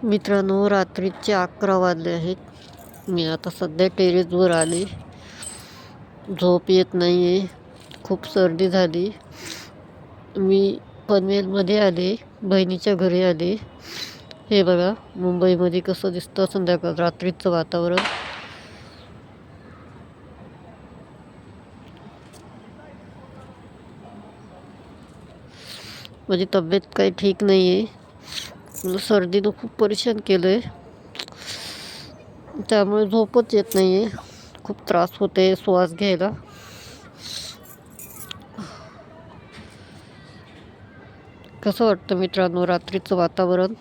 मित्रांनो, रात्रीचे 11 वाजले आहेत. मी आता सध्या टेरेसवर आले. झोप येत नाही आहे, खूप सर्दी झाली. मी पनवेलमध्ये आले, बहिणीच्या घरी आले. हे बघा, मुंबईमध्ये कसं दिसतं संध्याकाळ रात्रीचं वातावरण. माझी तब्येत काही ठीक नाही आहे. मला सर्दीनं खूप परेशान केलं आहे, त्यामुळे झोपच येत नाही आहे. खूप त्रास होते श्वास घ्यायला. कसं वाटतं मित्रांनो रात्रीचं वातावरण?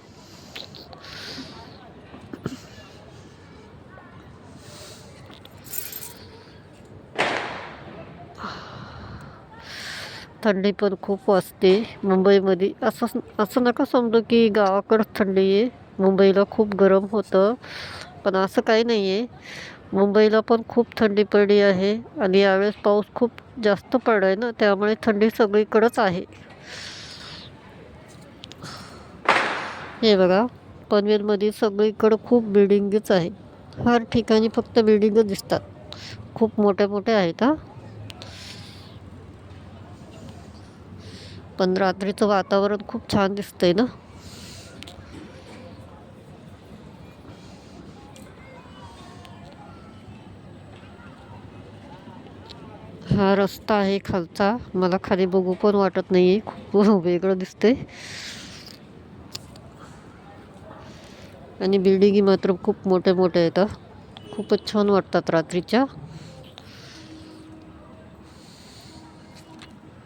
थंडी पण खूप वाजते मुंबईमध्ये. असं नका समजू की गावाकडंच थंडी आहे, मुंबईला खूप गरम होतं. पण असं काही नाही आहे. मुंबईला पण खूप थंडी पडली आहे आणि यावेळेस पाऊस खूप जास्त पडला आहे ना, त्यामुळे थंडी सगळीकडंच आहे. हे बघा, पनवेलमध्ये सगळीकडं खूप बिल्डिंगच आहे. हर ठिकाणी फक्त बिल्डिंगच दिसतात, खूप मोठ्या मोठ्या आहेत हा. पण रात्रीचं वातावरण खूप छान दिसतंय ना. हा रस्ता आहे खालचा, मला खाली बघू पण वाटत नाही आहे, खूप वेगळं दिसतंय. आणि बिल्डिंगी मात्र खूप मोठ्या मोठ्या आहेत. खूपच छान वाटतात रात्रीच्या.